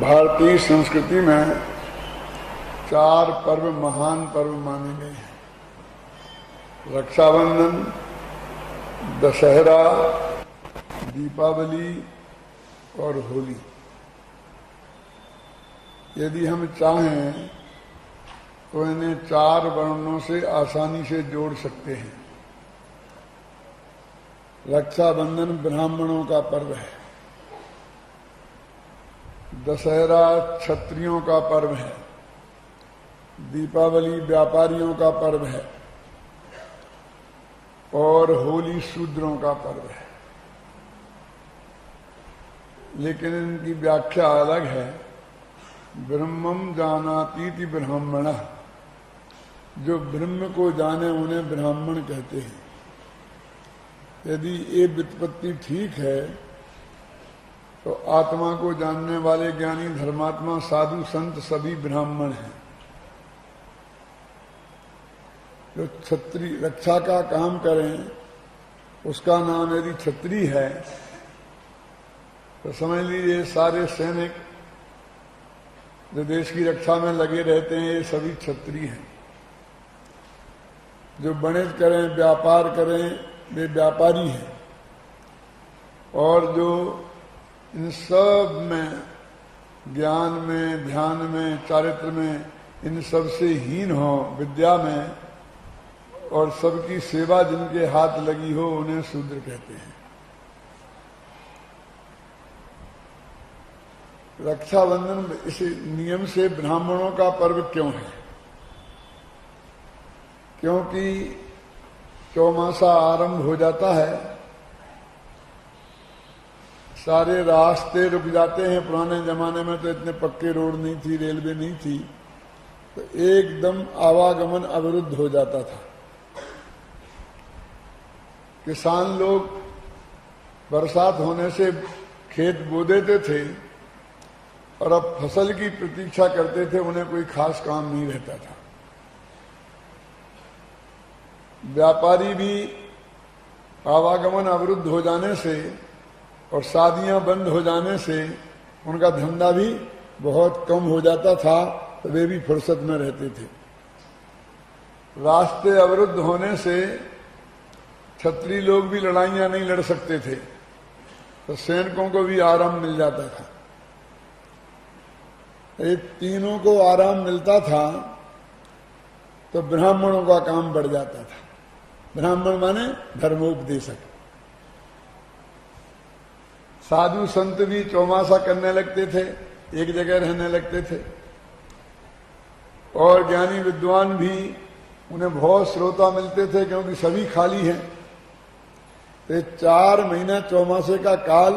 भारतीय संस्कृति में 4 पर्व महान पर्व माने गए हैं। रक्षाबंधन, दशहरा, दीपावली और होली। यदि हम चाहें तो इन्हें 4 वर्णों से आसानी से जोड़ सकते हैं। रक्षाबंधन ब्राह्मणों का पर्व है, दशहरा क्षत्रियों का पर्व है, दीपावली व्यापारियों का पर्व है और होली शूद्रों का पर्व है। लेकिन इनकी व्याख्या अलग है। ब्रह्मम जानातीति ब्राह्मणः, जो ब्रह्म को जाने उन्हें ब्राह्मण कहते हैं। यदि ये व्युत्पत्ति ठीक है तो आत्मा को जानने वाले ज्ञानी धर्मात्मा साधु संत सभी ब्राह्मण हैं। जो क्षत्रिय रक्षा का काम करें उसका नाम यदि क्षत्रिय है तो समझ लीजिए सारे सैनिक जो देश की रक्षा में लगे रहते हैं ये सभी क्षत्रिय हैं। जो वणिज करें, व्यापार करें, वे व्यापारी हैं। और जो इन सब में, ज्ञान में, ध्यान में, चारित्र में, इन सब से हीन हो, विद्या में और सबकी सेवा जिनके हाथ लगी हो उन्हें शूद्र कहते हैं। रक्षाबंधन इस नियम से ब्राह्मणों का पर्व क्यों है? क्योंकि चौमासा आरंभ हो जाता है, सारे रास्ते रुक जाते हैं। पुराने जमाने में तो इतने पक्के रोड नहीं थी, रेलवे नहीं थी, तो एकदम आवागमन अवरुद्ध हो जाता था। किसान लोग बरसात होने से खेत बो देते थे और अब फसल की प्रतीक्षा करते थे, उन्हें कोई खास काम नहीं रहता था। व्यापारी भी आवागमन अवरुद्ध हो जाने से और शादियां बंद हो जाने से उनका धंधा भी बहुत कम हो जाता था, तो वे भी फुर्सत में रहते थे। रास्ते अवरुद्ध होने से क्षत्रिय लोग भी लड़ाइयां नहीं लड़ सकते थे, तो सैनिकों को भी आराम मिल जाता था। ये तीनों को आराम मिलता था तो ब्राह्मणों का काम बढ़ जाता था। ब्राह्मण माने धर्मोपदेशक। साधु संत भी चौमासा करने लगते थे, एक जगह रहने लगते थे। और ज्ञानी विद्वान भी, उन्हें बहुत श्रोता मिलते थे क्योंकि सभी खाली हैं। तो 4 महीना चौमासे का काल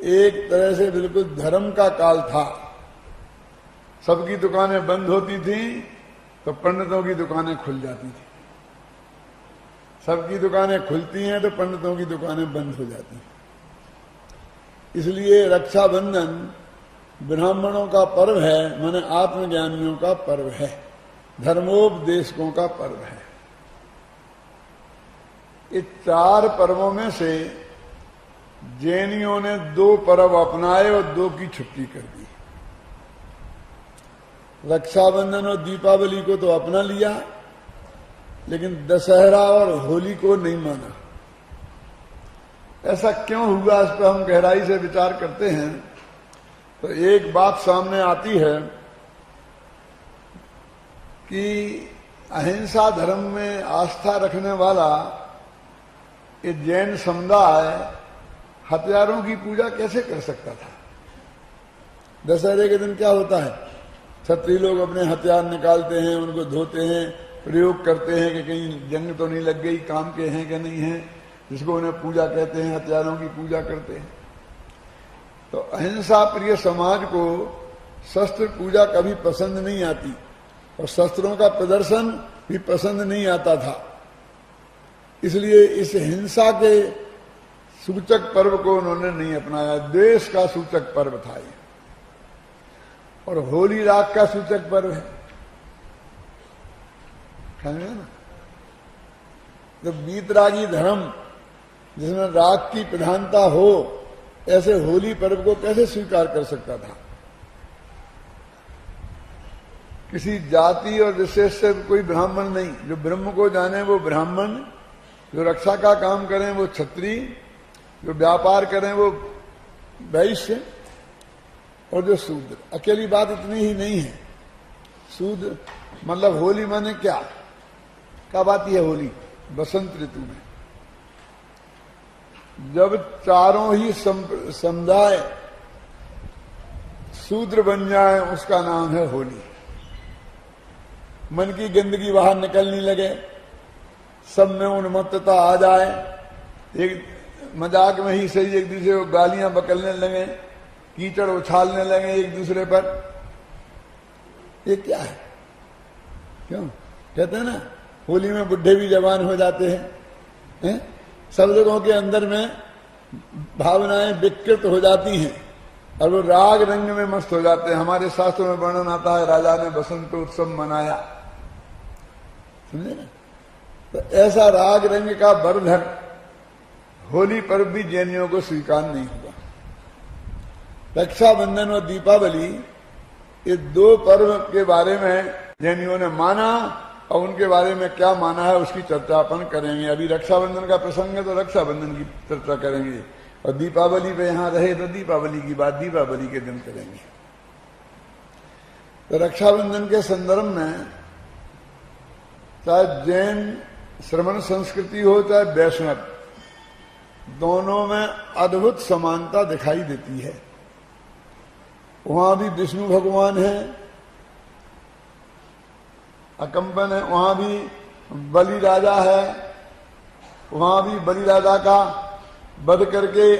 एक तरह से बिल्कुल धर्म का काल था। सबकी दुकानें बंद होती थी तो पंडितों की दुकानें खुल जाती थी। सबकी दुकानें खुलती हैं तो पंडितों की दुकानें बंद हो जाती हैं। इसलिए रक्षाबंधन ब्राह्मणों का पर्व है, माने आत्मज्ञानियों का पर्व है, धर्मोपदेशकों का पर्व है। इस 4 पर्वों में से जैनियों ने 2 पर्व अपनाए और 2 की छुट्टी कर दी। रक्षाबंधन और दीपावली को तो अपना लिया, लेकिन दशहरा और होली को नहीं माना। ऐसा क्यों हुआ, इस पर हम गहराई से विचार करते हैं तो एक बात सामने आती है कि अहिंसा धर्म में आस्था रखने वाला ये जैन समुदाय हथियारों की पूजा कैसे कर सकता था? दशहरे के दिन क्या होता है? क्षत्रिय लोग अपने हथियार निकालते हैं, उनको धोते हैं, प्रयोग करते हैं कि कहीं जंग तो नहीं लग गई, काम के हैं कि नहीं है, जिसको उन्हें पूजा कहते हैं, हथियारों की पूजा करते हैं। तो अहिंसा प्रिय समाज को शस्त्र पूजा कभी पसंद नहीं आती और शस्त्रों का प्रदर्शन भी पसंद नहीं आता था। इसलिए इस हिंसा के सूचक पर्व को उन्होंने नहीं अपनाया। द्वेष का सूचक पर्व था ये। और होली राग का सूचक पर्व है, समझे ना? तो वीतरागी धर्म जिसमें राग की प्रधानता हो, ऐसे होली पर्व को कैसे स्वीकार कर सकता था? किसी जाति और विशेष से कोई ब्राह्मण नहीं। जो ब्रह्म को जाने वो ब्राह्मण, जो रक्षा का काम करें वो क्षत्रिय, जो व्यापार करें वो वैश्य, और जो शूद्र। अकेली बात इतनी ही नहीं है। शूद्र मतलब होली माने क्या, कब आती है होली? बसंत ऋतु में, जब चारों ही समुदाय शूद्र बन जाए, उसका नाम है होली। मन की गंदगी बाहर निकलने लगे, सब में उन्मत्तता आ जाए, एक मजाक में ही सही एक दूसरे को गालियां बकलने लगे, कीचड़ उछालने लगे एक दूसरे पर। ये क्या है? क्यों कहते हैं ना, होली में बुढ़े भी जवान हो जाते हैं, सब लोगों के अंदर में भावनाएं विकृत हो जाती हैं और वो राग रंग में मस्त हो जाते हैं। हमारे शास्त्रों में वर्णन आता है, राजा ने बसंत उत्सव मनाया, समझे ना? तो ऐसा राग रंग का बरधन होली पर्व भी जैनियों को स्वीकार नहीं हुआ। रक्षाबंधन और दीपावली, ये दो पर्व के बारे में जैनियों ने माना, और उनके बारे में क्या माना है उसकी चर्चा अपन करेंगे। अभी रक्षाबंधन का प्रसंग है तो रक्षाबंधन की चर्चा करेंगे, और दीपावली पे यहां रहे तो दीपावली की बात दीपावली के दिन करेंगे। तो रक्षाबंधन के संदर्भ में चाहे जैन श्रमण संस्कृति हो चाहे वैष्णव, दोनों में अद्भुत समानता दिखाई देती है। वहां भी विष्णु भगवान है, अकंपन है, वहां भी बलि राजा है, वहां भी बलि राजा का वध करके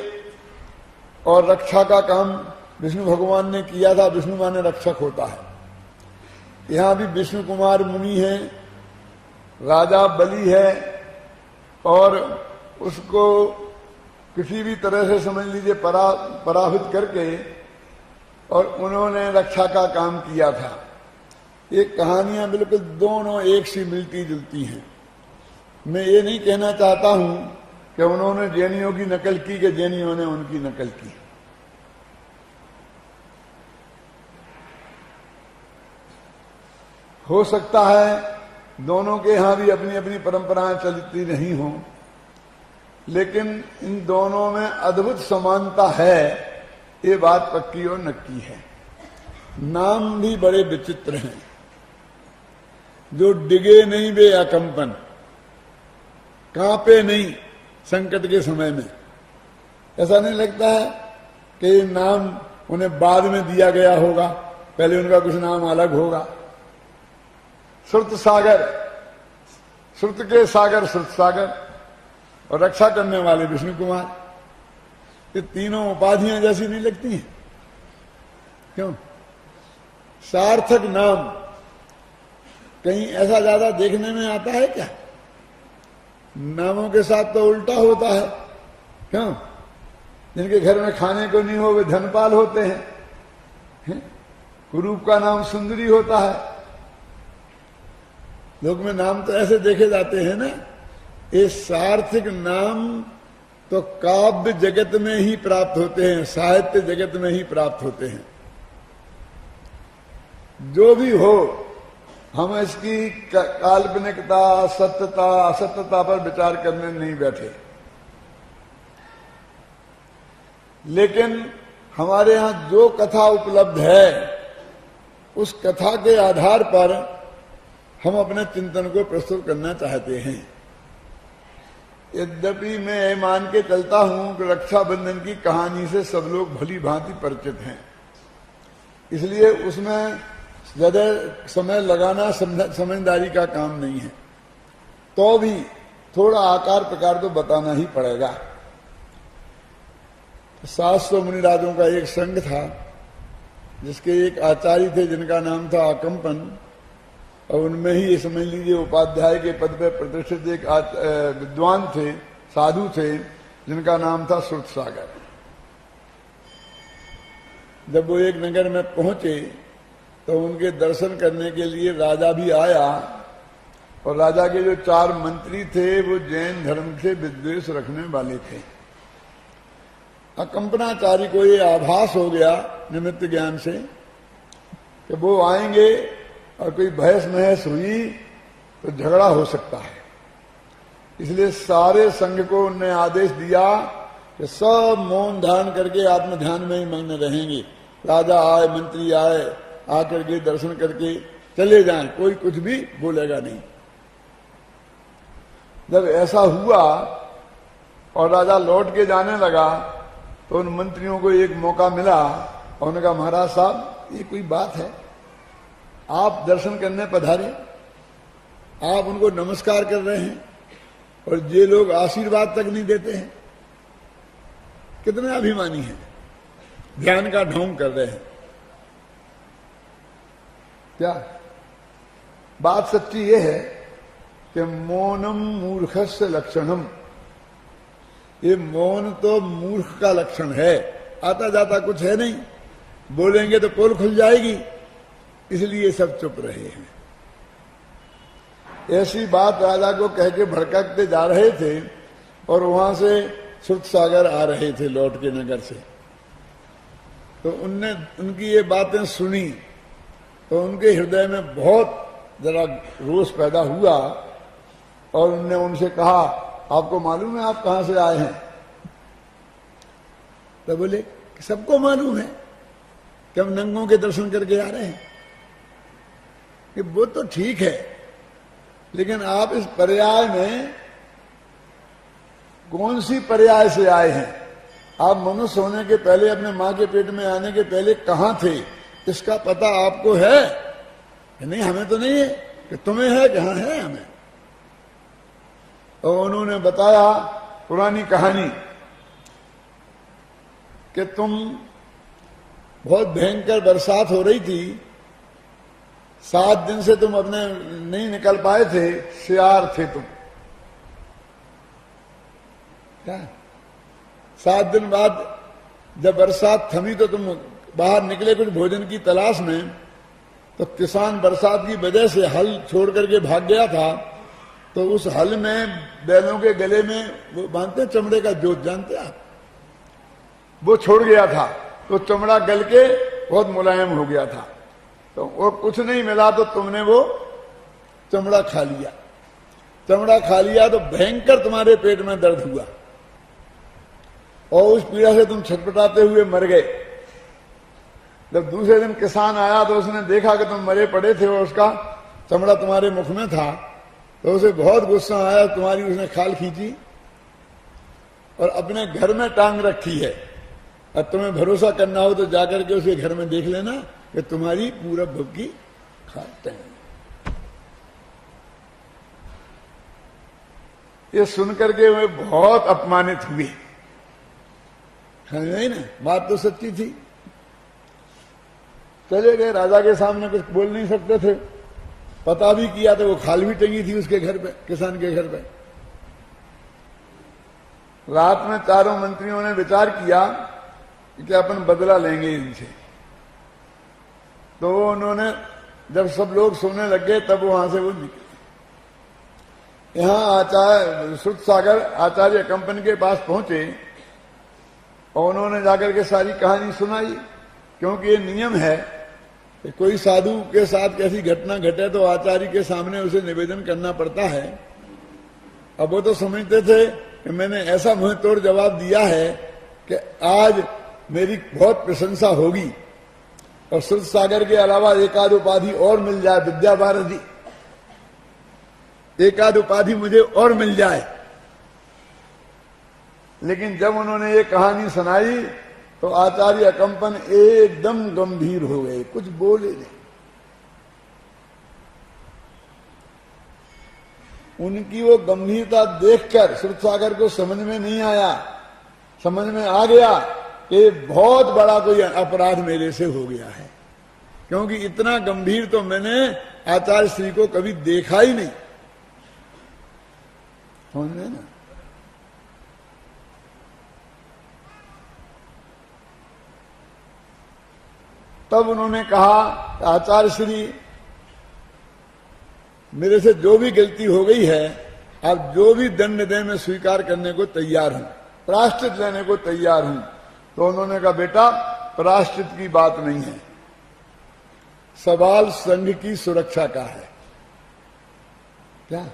और रक्षा का काम विष्णु भगवान ने किया था। विष्णु माने रक्षक होता है। यहां भी विष्णु कुमार मुनि है, राजा बलि है, और उसको किसी भी तरह से समझ लीजिए पराभूत करके और उन्होंने रक्षा का काम किया था। ये कहानियां बिल्कुल दोनों एक सी मिलती जुलती हैं। मैं ये नहीं कहना चाहता हूं कि उन्होंने जैनियों की नकल की कि जैनियों ने उनकी नकल की। हो सकता है दोनों के यहां भी अपनी अपनी परंपराएं चलती नहीं हों, लेकिन इन दोनों में अद्भुत समानता है, ये बात पक्की और नक्की है। नाम भी बड़े विचित्र हैं। जो डिगे नहीं वे अकंपन, कांपे नहीं संकट के समय में। ऐसा नहीं लगता है कि ये नाम उन्हें बाद में दिया गया होगा, पहले उनका कुछ नाम अलग होगा। श्रुत सागर, श्रुत के सागर श्रुत सागर, और रक्षा करने वाले विष्णु कुमार, ये तीनों उपाधियां जैसी नहीं लगती हैं? क्यों? सार्थक नाम कहीं ऐसा ज्यादा देखने में आता है क्या? नामों के साथ तो उल्टा होता है। क्यों? जिनके घर में खाने को नहीं हो वे धनपाल होते हैं। कुरूप का नाम सुंदरी होता है। लोग में नाम तो ऐसे देखे जाते हैं ना। ये सार्थक नाम तो काव्य जगत में ही प्राप्त होते हैं, साहित्य जगत में ही प्राप्त होते हैं। जो भी हो, हम इसकी काल्पनिकता, सत्यता, असत्यता पर विचार करने नहीं बैठे, लेकिन हमारे यहां जो कथा उपलब्ध है उस कथा के आधार पर हम अपने चिंतन को प्रस्तुत करना चाहते हैं। यद्यपि मैं ये मान के चलता हूं कि रक्षाबंधन की कहानी से सब लोग भली भांति परिचित हैं, इसलिए उसमें ज्यादा समय लगाना समझदारी का काम नहीं है। तो भी थोड़ा आकार प्रकार तो बताना ही पड़ेगा। 700 मुनिराजों का एक संघ था, जिसके एक आचार्य थे जिनका नाम था अकंपन, और उनमें ही ये समझ लीजिए उपाध्याय के पद पर प्रतिष्ठित एक विद्वान थे, साधु थे, जिनका नाम था श्रुत सागर। जब वो एक नगर में पहुंचे तो उनके दर्शन करने के लिए राजा भी आया, और राजा के जो 4 मंत्री थे वो जैन धर्म से विद्वेष रखने वाले थे। अकंपनाचार्य को ये आभास हो गया निमित्त ज्ञान से कि वो आएंगे और कोई बहस महस हुई तो झगड़ा हो सकता है। इसलिए सारे संघ को उनने आदेश दिया कि सब मौन धारण करके आत्म ध्यान में ही मग्न रहेंगे। राजा आए, मंत्री आए, आकर के दर्शन करके चले जाएं, कोई कुछ भी बोलेगा नहीं। जब ऐसा हुआ और राजा लौट के जाने लगा तो उन मंत्रियों को एक मौका मिला और उन्होंने कहा, महाराज साहब ये कोई बात है, आप दर्शन करने पधारे, आप उनको नमस्कार कर रहे हैं और ये लोग आशीर्वाद तक नहीं देते हैं, कितने अभिमानी हैं, ध्यान का ढोंग कर रहे हैं। क्या बात सच्ची ये है कि मौनम मूर्खस्य लक्षणम, ये मौन तो मूर्ख का लक्षण है, आता जाता कुछ है नहीं, बोलेंगे तो पोल खुल जाएगी, इसलिए सब चुप रहे हैं। ऐसी बात राजा को कह के भड़कते जा रहे थे और वहां से सुरसागर आ रहे थे लौट के नगर से, तो उनने उनकी ये बातें सुनी तो उनके हृदय में बहुत जरा रोष पैदा हुआ और उनने उनसे कहा, आपको मालूम है आप कहां से आए हैं? तो बोले सबको मालूम है कि हम नंगों के दर्शन करके आ रहे हैं। कि वो तो ठीक है, लेकिन आप इस पर्याय में कौन सी पर्याय से आए हैं? आप मनुष्य होने के पहले, अपने मां के पेट में आने के पहले कहां थे, इसका पता आपको है? नहीं, हमें तो नहीं है। कि तुम्हें है? कहां है हमें? और उन्होंने बताया पुरानी कहानी कि तुम बहुत भयंकर बरसात हो रही थी, 7 दिन से तुम अपने नहीं निकल पाए थे, सियार थे तुम। क्या 7 दिन बाद जब बरसात थमी तो तुम बाहर निकले कुछ भोजन की तलाश में, तो किसान बरसात की वजह से हल छोड़ करके भाग गया था, तो उस हल में बैलों के गले में वो बांधते चमड़े का जोत, जानते आप, वो छोड़ गया था, तो चमड़ा गल के बहुत मुलायम हो गया था, तो वो कुछ नहीं मिला तो तुमने वो चमड़ा खा लिया। चमड़ा खा लिया तो भयंकर तुम्हारे पेट में दर्द हुआ और उस पीड़ा से तुम छटपटाते हुए मर गए। जब दूसरे दिन किसान आया तो उसने देखा कि तुम मरे पड़े थे और उसका चमड़ा तुम्हारे मुख में था, तो उसे बहुत गुस्सा आया, तुम्हारी उसने खाल खींची और अपने घर में टांग रखी है। अब तुम्हें भरोसा करना हो तो जाकर के उसके घर में देख लेना कि तुम्हारी पूरब भुक्की खाते हैं। ये सुनकर के वे बहुत अपमानित हुए। नहीं ना, बात तो सच्ची थी। चले गए, राजा के सामने कुछ बोल नहीं सकते थे, पता भी किया तो वो खाल भी टंगी थी उसके घर पे, किसान के घर पे। रात में चारों मंत्रियों ने विचार किया कि अपन बदला लेंगे इनसे, तो उन्होंने जब सब लोग सोने लग गए तब वहां से वो निकले। यहां आचार्य सुरसागर आचार्य कंपनी के पास पहुंचे और उन्होंने जाकर के सारी कहानी सुनाई, क्योंकि ये नियम है कि कोई साधु के साथ कैसी घटना घटे तो आचार्य के सामने उसे निवेदन करना पड़ता है। अब वो तो समझते थे कि मैंने ऐसा मुंह तोड़ जवाब दिया है कि आज मेरी बहुत प्रशंसा होगी और सुरसागर के अलावा एक आध उपाधि और मिल जाए, विद्या भारती, एक आध उपाधि मुझे और मिल जाए। लेकिन जब उन्होंने ये कहानी सुनाई तो आचार्य अकंपन एकदम गंभीर हो गए, कुछ बोले नहीं। उनकी वो गंभीरता देखकर सुरसागर को समझ में नहीं आया, समझ में आ गया कि बहुत बड़ा कोई अपराध मेरे से हो गया है, क्योंकि इतना गंभीर तो मैंने आचार्य श्री को कभी देखा ही नहीं। समझ में ना? तब उन्होंने कहा, आचार्य श्री मेरे से जो भी गलती हो गई है, आप जो भी दंड दें मैं स्वीकार करने को तैयार हूं, प्रायश्चित लेने को तैयार हूं। तो उन्होंने कहा, बेटा प्रायश्चित की बात नहीं है, सवाल संघ की सुरक्षा का है। क्या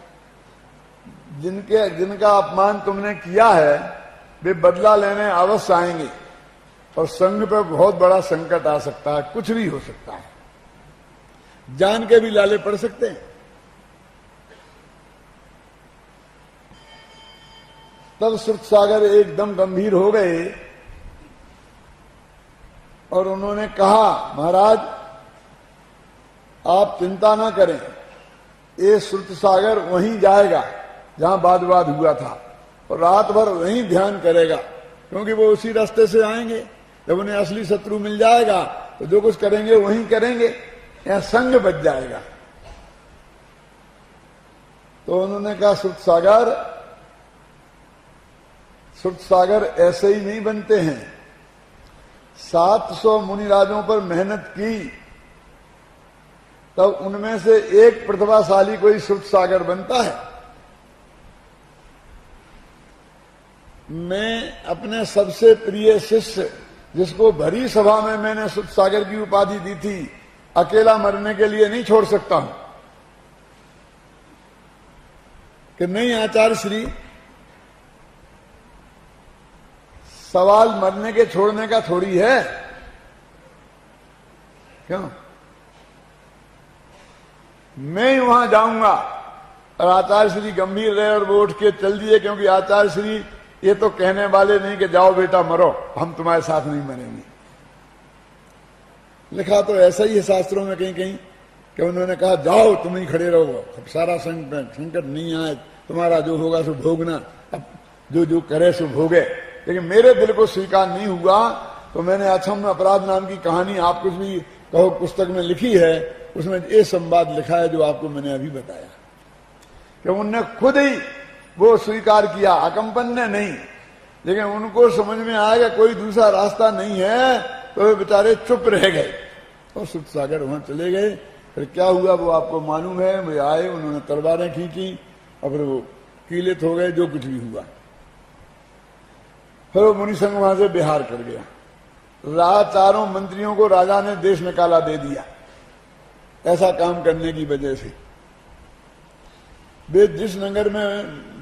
जिनका अपमान तुमने किया है वे बदला लेने अवश्य आएंगे और संघ पर बहुत बड़ा संकट आ सकता है, कुछ भी हो सकता है, जान के भी लाले पड़ सकते हैं। तब सुरसागर एकदम गंभीर हो गए और उन्होंने कहा, महाराज आप चिंता ना करें, ये सुरसागर वहीं जाएगा जहां वाद विवाद हुआ था और रात भर वहीं ध्यान करेगा, क्योंकि वो उसी रास्ते से आएंगे। जब उन्हें असली शत्रु मिल जाएगा तो जो कुछ करेंगे वहीं करेंगे, यहां संग बच जाएगा। तो उन्होंने कहा, सुरसागर ऐसे ही नहीं बनते हैं। 700 मुनिराजों पर मेहनत की, तब उनमें से एक प्रतिभाशाली कोई सुरसागर बनता है। मैं अपने सबसे प्रिय शिष्य, जिसको भरी सभा में मैंने सुरसागर की उपाधि दी थी, अकेला मरने के लिए नहीं छोड़ सकता हूं। कि नहीं आचार्य श्री, सवाल मरने के छोड़ने का थोड़ी है। क्यों? मैं वहां जाऊंगा। और आचार्य श्री गंभीर रहे और वो उठ के चल दिए, क्योंकि आचार्य श्री ये तो कहने वाले नहीं कि जाओ बेटा मरो, हम तुम्हारे साथ नहीं मरेंगे। लिखा तो ऐसा ही है शास्त्रों में कहीं कहीं कि उन्होंने कहा जाओ तुम ही खड़े रहो, अब सारा संकट नहीं आए, तुम्हारा जो होगा सो भोगना, अब जो करे सो भोगे। लेकिन मेरे दिल को स्वीकार नहीं हुआ, तो मैंने अक्षम्य अपराध नाम की कहानी, आप कुछ भी कहो पुस्तक में लिखी है, उसमें ये संवाद लिखा है जो आपको मैंने अभी बताया, कि उनने खुद ही वो स्वीकार किया, अकंपन ने नहीं। लेकिन उनको समझ में आया कि कोई दूसरा रास्ता नहीं है, तो वे बेचारे चुप रह गए और सुरसागर वहां चले गए। फिर क्या हुआ वो आपको मालूम है। वे आए, उन्होंने तलवारें खींची और फिर वो कीलित हो गए, जो कुछ भी हुआ। फिर वो मुनि संघ वहां से बिहार कर गया। चारों मंत्रियों को राजा ने देश निकाला दे दिया, ऐसा काम करने की वजह से। वे जिस नगर में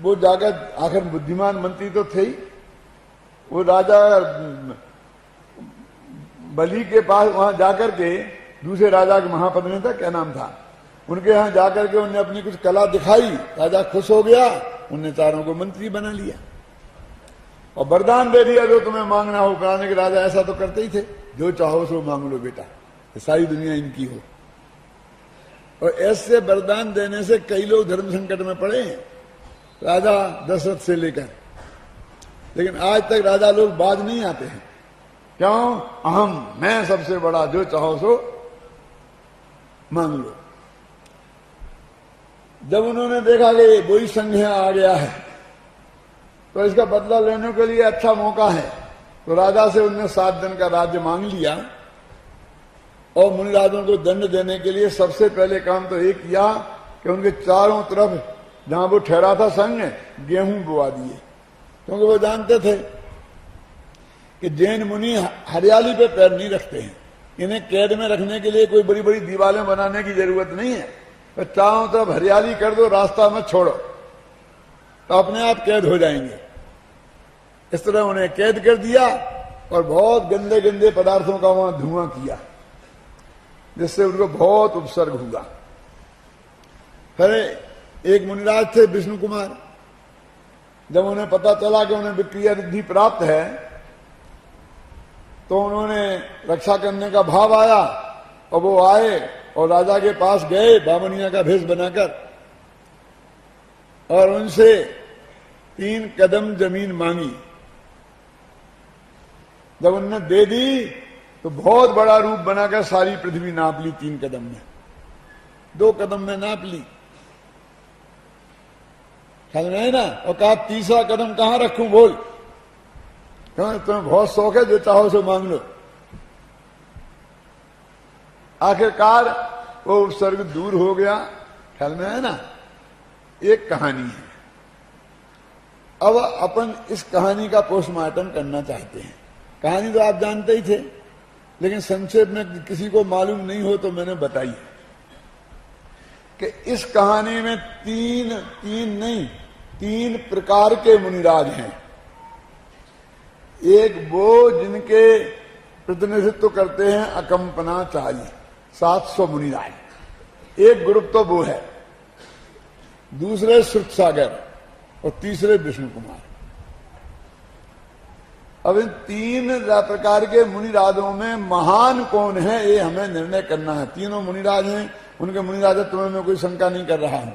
वो जाकर, आखिर बुद्धिमान मंत्री तो थे ही, वो राजा बलि के पास वहां जाकर के, दूसरे राजा के महापति ने था, क्या नाम था, उनके यहां जाकर के उन्होंने अपनी कुछ कला दिखाई। राजा खुश हो गया, उनने चारों को मंत्री बना लिया और वरदान दे दिया, जो तुम्हें मांगना हो कराने के। राजा ऐसा तो करते ही थे, जो चाहो सो मांग लो बेटा, सारी दुनिया इनकी हो। और ऐसे वरदान देने से कई लोग धर्म संकट में पड़े हैं, राजा दशरथ से लेकर। लेकिन आज तक राजा लोग बाज नहीं आते हैं। क्यों? अहम, मैं सबसे बड़ा, जो चाहो सो मांग लो। जब उन्होंने देखा कि वही संघ आ गया है, तो इसका बदला लेने के लिए अच्छा मौका है, तो राजा से उन्होंने 7 दिन का राज्य मांग लिया। और मुनिराजों को दंड देने के लिए सबसे पहले काम तो एक किया कि उनके चारों तरफ जहां वो ठहरा था संघ, गेहूं बोआ दिए, क्योंकि वो जानते थे कि जैन मुनि हरियाली पे पैर नहीं रखते हैं। इन्हें कैद में रखने के लिए कोई बड़ी बड़ी दीवारें बनाने की जरूरत नहीं है, तो चारों तरफ हरियाली कर दो, रास्ता मत छोड़ो, तो अपने आप कैद हो जाएंगे। इस तरह उन्हें कैद कर दिया और बहुत गंदे गंदे पदार्थों का वहां धुआं किया, जिससे उनको बहुत उपसर्ग हुआ। फिर एक मुनिराज थे विष्णु कुमार, जब उन्हें पता चला कि उन्हें विक्रिया रिद्धि प्राप्त है, तो उन्होंने रक्षा करने का भाव आया और वो आए और राजा के पास गए बामनिया का भेष बनाकर, और उनसे 3 कदम जमीन मांगी। जब उन्होंने दे दी तो बहुत बड़ा रूप बनाकर सारी पृथ्वी नाप ली 3 कदम में, 2 कदम में नाप ली, समझ में ना। और कहा तीसरा कदम कहां रखूं, बोल, तुम्हें बहुत शौक है, जो चाहो सो मांग लो। आखिरकार वो उपसर्ग दूर हो गया, ख्याल में है ना। एक कहानी है। अब अपन इस कहानी का पोस्टमार्टम करना चाहते हैं। कहानी तो आप जानते ही थे, लेकिन संक्षेप में किसी को मालूम नहीं हो तो मैंने बताई कि इस कहानी में तीन प्रकार के मुनिराज हैं। एक वो जिनके प्रतिनिधित्व करते हैं अकंपनाचारी 700 मुनिराज, एक ग्रुप तो वो है, दूसरे श्रुतसागर और तीसरे विष्णु कुमार। अब इन तीन प्रकार के मुनिराजों में महान कौन है ये हमें निर्णय करना है। तीनों मुनिराज हैं, उनके मुनिराजत्व में मैं कोई शंका नहीं कर रहा हूं,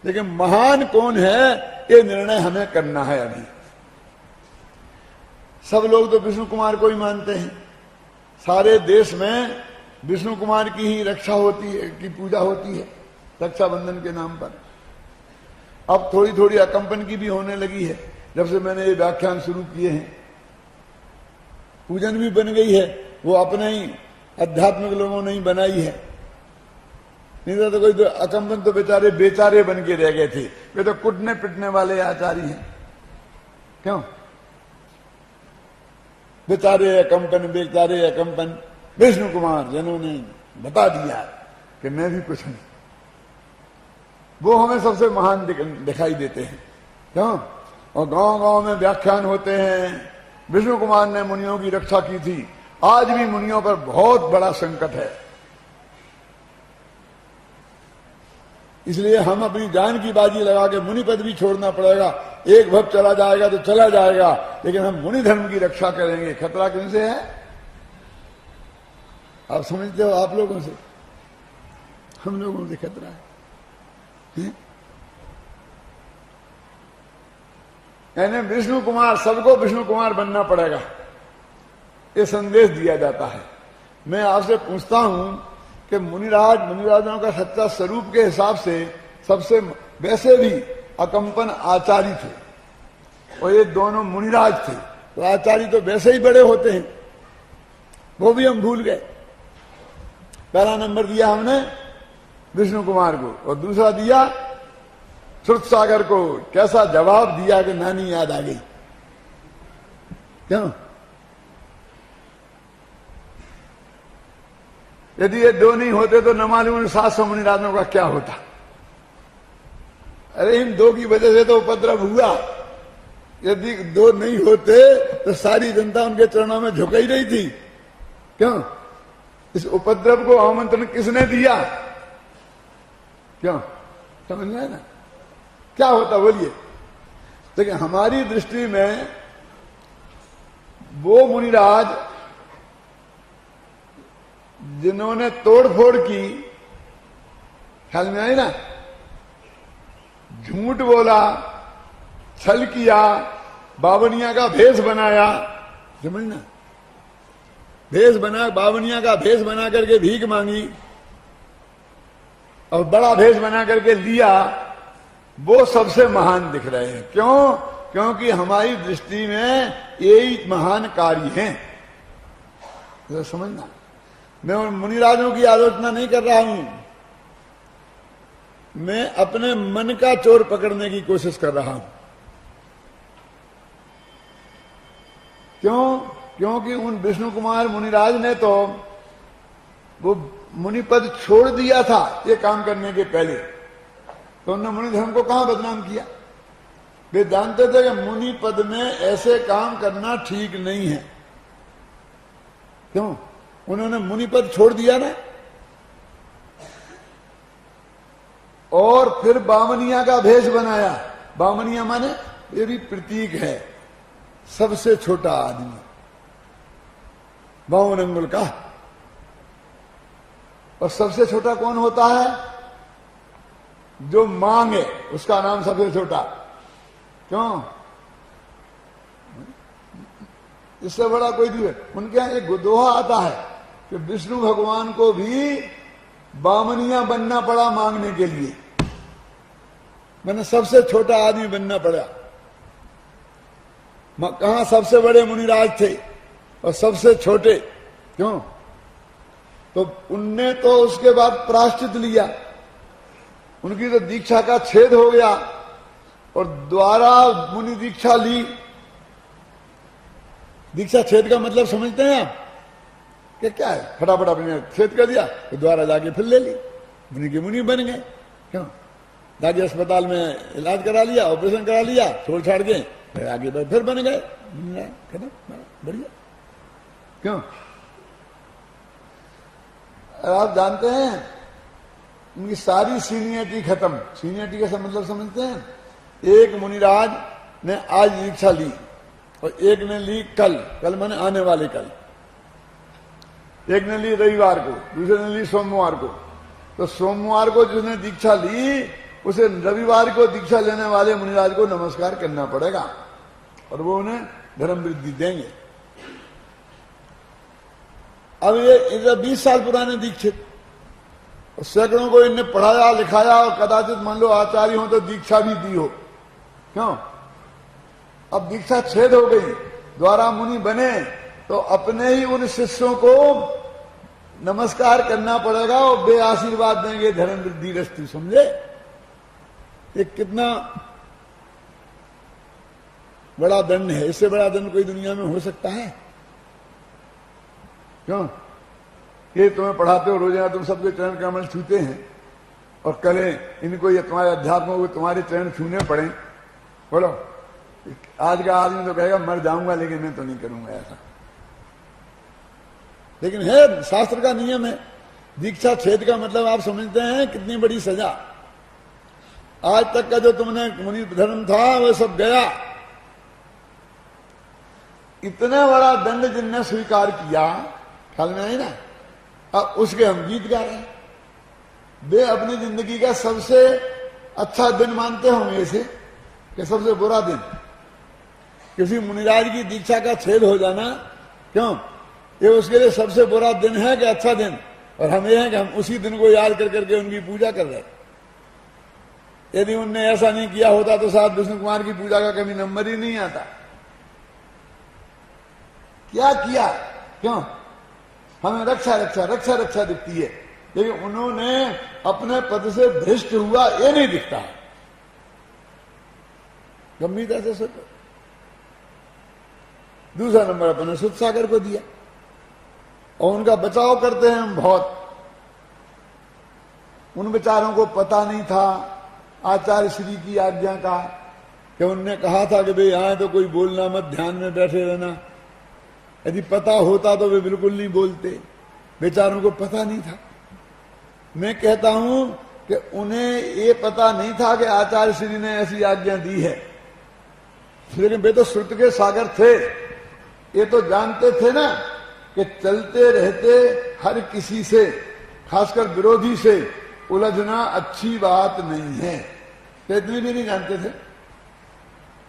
लेकिन महान कौन है ये निर्णय हमें करना है। अभी सब लोग तो विष्णु कुमार को ही मानते हैं, सारे देश में विष्णु कुमार की ही रक्षा होती है, की पूजा होती है रक्षाबंधन के नाम पर। अब थोड़ी थोड़ी अकंपन की भी होने लगी है, जब से मैंने ये व्याख्यान शुरू किए हैं। पूजन भी बन गई है, वो अपने ही आध्यात्मिक लोगों ने ही बनाई है, नहीं तो कोई तो अकंपन तो बेचारे बन के रह गए थे। वे तो कुटने पिटने वाले आचार्य हैं, क्यों बेचारे अकंपन। विष्णु कुमार जिन्होंने बता दिया कि मैं भी कुछ नहीं, वो हमें सबसे महान दिखाई देते हैं, क्यों? और गांव गांव में व्याख्यान होते हैं, विष्णु कुमार ने मुनियों की रक्षा की थी। आज भी मुनियों पर बहुत बड़ा संकट है, इसलिए हम अपनी जान की बाजी लगा के मुनि पद भी छोड़ना पड़ेगा। एक भक्त चला जाएगा तो चला जाएगा, लेकिन हम मुनि धर्म की रक्षा करेंगे। खतरा किनसे है? आप समझते हो? आप लोगों से, हम लोगों से खतरा है। यानी विष्णु कुमार, सबको विष्णु कुमार बनना पड़ेगा, ये संदेश दिया जाता है। मैं आपसे पूछता हूं कि मुनिराजों का सच्चा स्वरूप के हिसाब से सबसे वैसे भी अकंपन आचार्य थे, और ये दोनों मुनिराज थे, तो आचार्य तो वैसे ही बड़े होते हैं, वो भी हम भूल गए। पहला नंबर दिया हमने विष्णु कुमार को, और दूसरा दिया श्रुतसागर को। कैसा जवाब दिया कि नानी याद आ गई, क्यों? यदि ये दो नहीं होते तो न मालूम 700 मुनिराजों का क्या होता। अरे इन दो की वजह से तो उपद्रव हुआ, यदि दो नहीं होते तो सारी जनता उनके चरणों में झुक ही रही थी, क्यों? इस उपद्रव को आमंत्रण किसने दिया? क्यों? समझ में ना क्या होता, बोलिए। देखिए, हमारी दृष्टि में वो मुनिराज जिन्होंने तोड़फोड़ की, ख्याल में आई ना, झूठ बोला, छल किया, बावनिया का भेष बनाया, समझना, बावनिया का भेष बना करके भीख मांगी और बड़ा भेष बना करके लिया, वो सबसे महान दिख रहे हैं। क्यों? क्योंकि हमारी दृष्टि में यही महान कार्य हैं। तो समझना, मैं उन मुनिराजों की आलोचना नहीं कर रहा हूं, मैं अपने मन का चोर पकड़ने की कोशिश कर रहा हूं। क्यों? क्योंकि उन विष्णु कुमार मुनिराज ने तो वो मुनिपद छोड़ दिया था ये काम करने के पहले, तो उन्होंने मुनि धर्म को कहां बदनाम किया? वे जानते थे कि मुनि पद में ऐसे काम करना ठीक नहीं है। क्यों? उन्होंने मुनि पद छोड़ दिया ना, और फिर बामनिया का भेष बनाया। बामनिया माने ये भी प्रतीक है, सबसे छोटा आदमी, 52 अंगुल का। और सबसे छोटा कौन होता है? जो मांगे उसका नाम सबसे छोटा। क्यों? इससे बड़ा कोई नहीं है। उनके यहां एक दोहा आता है कि विष्णु भगवान को भी बामनिया बनना पड़ा मांगने के लिए, मैंने सबसे छोटा आदमी बनना पड़ा। कहां सबसे बड़े मुनिराज थे और सबसे छोटे। क्यों? तो उनने तो उसके बाद प्रायश्चित लिया, उनकी तो दीक्षा का छेद हो गया और द्वारा मुनि दीक्षा ली। दीक्षा छेद का मतलब समझते हैं आप? कि क्या है, फटाफट अपने छेद कर दिया तो द्वारा जाके फिर ले ली, मुनि के मुनि बन गए। क्यों? जाके अस्पताल में इलाज करा लिया, ऑपरेशन करा लिया, छोड़ छाड़ के फिर आगे फिर बन गए, खत्म, बढ़िया। क्यों? आप जानते हैं उनकी सारी सीनियरिटी खत्म। सीनियरिटी का मतलब समझते हैं? एक मुनिराज ने आज दीक्षा ली और एक ने ली कल माने आने वाले कल, एक ने ली रविवार को, दूसरे ने ली सोमवार को। तो सोमवार को जिसने दीक्षा ली उसे रविवार को दीक्षा लेने वाले मुनिराज को नमस्कार करना पड़ेगा और वो उन्हें धर्म वृद्धि देंगे। अब ये 20 साल पुराने दीक्षित, सैकड़ों को इनने पढ़ाया लिखाया और कदाचित मान लो आचार्य हो तो दीक्षा भी दी हो। क्यों? अब दीक्षा छेद हो गई, द्वारा मुनि बने तो अपने ही उन शिष्यों को नमस्कार करना पड़ेगा और बे आशीर्वाद देंगे, धर्म वृद्धि रस्तु। समझे? ये कितना बड़ा दंड है। इससे बड़ा दंड कोई दुनिया में हो सकता है? क्यों? ये तुम्हें पढ़ाते हो रोजाना, तुम सबके चरण कमल छूते हैं और कल इनको ये तुम्हारे अध्यात्मों को तुम्हारे चरण छूने पड़े। बोलो, आज का आदमी तो कहेगा मर जाऊंगा लेकिन मैं तो नहीं करूंगा ऐसा। लेकिन है, शास्त्र का नियम है। दीक्षा छेद का मतलब आप समझते हैं कितनी बड़ी सजा। आज तक का जो तुमने मुनि धर्म था वह सब गया। इतना बड़ा दंड जिनने स्वीकार किया, ख्याल में आई ना? अब उसके हम गीत गा रहे हैं। वे अपनी जिंदगी का सबसे अच्छा दिन मानते होंगे इसे कि सबसे बुरा दिन। किसी मुनिराज की दीक्षा का छेद हो जाना, क्यों? ये उसके लिए सबसे बुरा दिन है कि अच्छा दिन? और हम ये हैं कि हम उसी दिन को याद कर करके उनकी पूजा कर रहे हैं। यदि उनने ऐसा नहीं किया होता तो शायद विष्णु कुमार की पूजा का कभी नंबर ही नहीं आता। क्या किया? क्यों? हमें रक्षा रक्षा रक्षा रक्षा दिखती है, लेकिन उन्होंने अपने पद से भ्रष्ट हुआ ये नहीं दिखता। गंभीरता से सोचो। दूसरा नंबर अपने सुध सागर को दिया और उनका बचाव करते हैं हम बहुत। उन बेचारों को पता नहीं था आचार्य श्री की आज्ञा का कि उनने कहा था कि भाई यहां तो कोई बोलना मत, ध्यान में बैठे रहना। यदि पता होता तो वे बिल्कुल नहीं बोलते। बेचारों को पता नहीं था। मैं कहता हूं कि उन्हें ये पता नहीं था कि आचार्य श्री ने ऐसी आज्ञा दी है, लेकिन वे तो श्रुत के सागर थे। ये तो जानते थे ना कि चलते रहते हर किसी से, खासकर विरोधी से उलझना अच्छी बात नहीं है। तो इतनी भी नहीं जानते थे,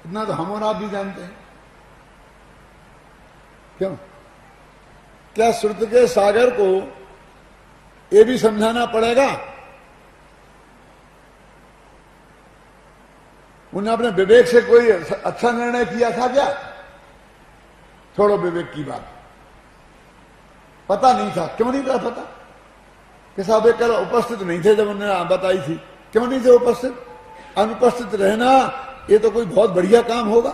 इतना तो हम और आप भी जानते हैं। क्यों? क्या श्रुत के सागर को ये भी समझाना पड़ेगा? उन्होंने अपने विवेक से कोई अच्छा निर्णय किया था क्या? छोड़ो विवेक की बात, पता नहीं था। क्यों नहीं था पता? कि साहब एक कल उपस्थित नहीं थे जब उन्होंने बताई थी। क्यों नहीं थे उपस्थित? अनुपस्थित रहना ये तो कोई बहुत बढ़िया काम होगा।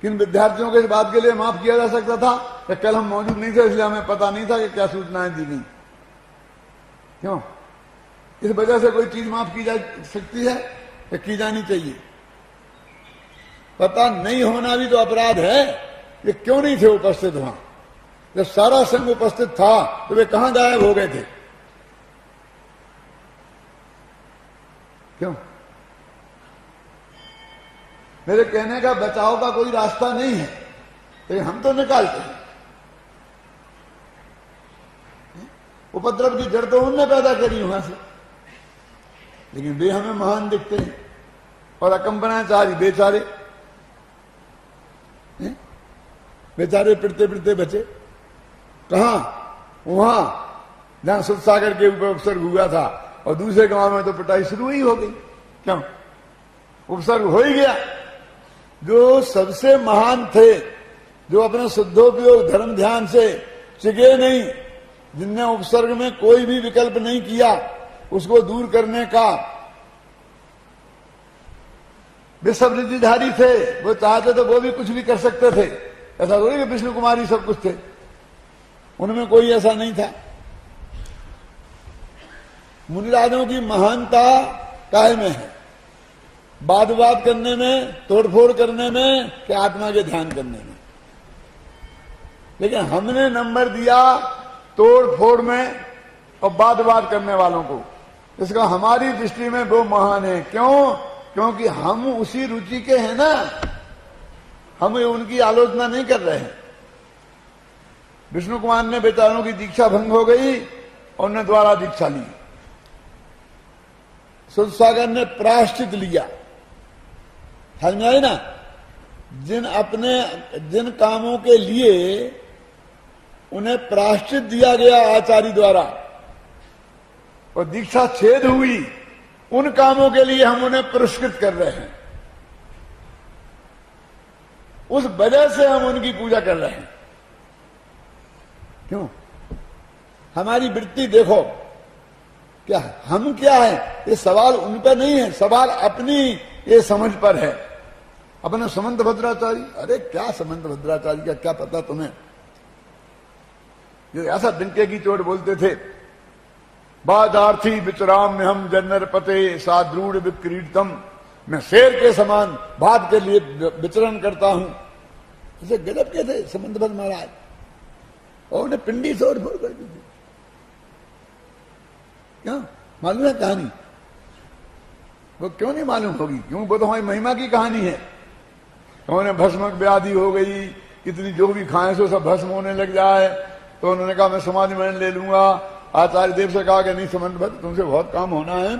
किन विद्यार्थियों के इस बात के लिए माफ किया जा सकता था कि कल हम मौजूद नहीं थे इसलिए हमें पता नहीं था कि क्या सूचनाएं दी गई। क्यों? इस वजह से कोई चीज माफ की जा सकती है कि की जानी चाहिए? पता नहीं होना भी तो अपराध है। ये क्यों नहीं थे उपस्थित वहां? जब सारा संघ उपस्थित था तो वे कहां गायब हो गए थे? क्यों? मेरे कहने का बचाव का कोई रास्ता नहीं है, लेकिन हम तो निकालते हैं। उपद्रव की जड़ तो उनने पैदा करी वहां से, लेकिन वे हमें महान दिखते हैं और अकंपनाचारी बेचारे बेचारे पिटते पिटते बचे। कहां? वहां जहां सुध सागर के ऊपर उपसर्ग हुआ था और दूसरे गांव में तो पिटाई शुरू ही हो गई। क्यों? उपसर्ग हो ही गया। जो सबसे महान थे, जो अपने शुद्धोपयोग धर्म ध्यान से चिगे नहीं, जिनने उपसर्ग में कोई भी विकल्प नहीं किया उसको दूर करने का, वे सब रिद्धिधारी थे। वो चाहते तो वो भी कुछ भी कर सकते थे। ऐसा थोड़ी कि विष्णु कुमार ही सब कुछ थे। उनमें कोई ऐसा नहीं था। मुनिराजों की महानता काहे में है? बात करने में, तोड़फोड़ करने में, कि आत्मा के ध्यान करने में। लेकिन हमने नंबर दिया तोड़-फोड़ में और बात करने वालों को। इसका हमारी दृष्टि में वो महान है। क्यों? क्योंकि हम उसी रुचि के हैं ना, हम उनकी आलोचना नहीं कर रहे हैं। विष्णु कुमार ने बेचारों की दीक्षा भंग हो गई और उन्होंने द्वारा दीक्षा ली। सुरसागर ने प्रायश्चित लिया। समझ में आई ना? जिन कामों के लिए उन्हें प्रायश्चित दिया गया आचार्य द्वारा और दीक्षा छेद हुई, उन कामों के लिए हम उन्हें पुरस्कृत कर रहे हैं। उस वजह से हम उनकी पूजा कर रहे हैं। क्यों? हमारी वृत्ति देखो, क्या हम क्या है? ये सवाल उन पर नहीं है, सवाल अपनी ये समझ पर है। अपने समंत भद्राचार्य, अरे क्या समंत भद्राचार्य का क्या पता तुम्हें? ये ऐसा डंके की चोट बोलते थे, बादार्थी विचराम में हम जन्नर पते साद्रूढ़ विक्रीडतम, मैं शेर के समान बात के लिए विचरण करता हूं। इसे गजब के थे समंत भद्र महाराज, और उन्हें पिंडी तोड़ फोड़ कर दी थी। क्या मालूम है कहानी? वो क्यों नहीं मालूम होगी? क्यों? वो तो हमारी महिमा की कहानी है। उन्होंने भस्मक व्याधि हो गई, इतनी जो भी खाए सो सब भस्म होने लग जाए, तो उन्होंने कहा मैं समाधि में ले लूंगा। आचार्य देव से कहा कि नहीं समंत भद्र, तुमसे बहुत काम होना है,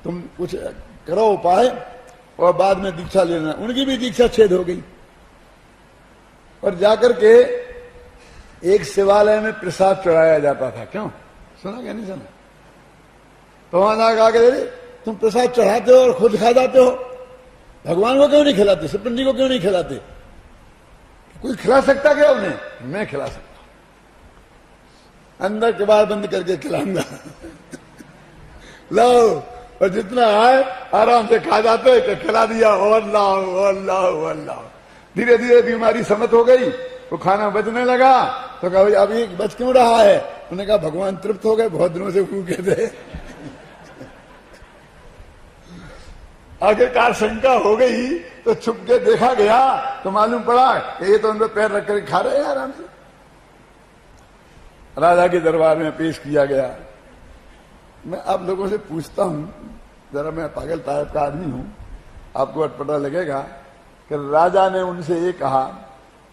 तुम कुछ करो उपाय और बाद में दीक्षा लेना। उनकी भी दीक्षा छेद हो गई और जाकर के एक शिवालय में प्रसाद चढ़ाया जाता था। क्यों? सुना क्या नहीं सुना? तो वहां कहा कि तुम प्रसाद चढ़ाते हो और खुद खा जाते हो, भगवान को क्यों नहीं खिलाते? सुपंडी को क्यों नहीं खिलाते? कोई खिला सकता क्या उन्हें? मैं खिला सकता, अंदर के बाहर बंद करके खिलाऊंगा। लो, और जितना आए आराम से खा जाते, कि खिला दिया और लाओ और लाओ और लाओ। धीरे धीरे बीमारी समत हो गई, वो खाना बचने लगा। तो कहा भाई अभी बच क्यों रहा है? उन्होंने कहा भगवान तृप्त हो गए, बहुत दिनों से भूखे थे। आखिरकार शंका हो गई तो छुप के देखा गया तो मालूम पड़ा कि ये तो उन पर पैर रख कर खा रहे हैं आराम से। राजा के दरबार में पेश किया गया। मैं आप लोगों से पूछता हूं, जरा मैं पागल टाइप का आदमी हूं, आपको अटपटा लगेगा कि राजा ने उनसे ये कहा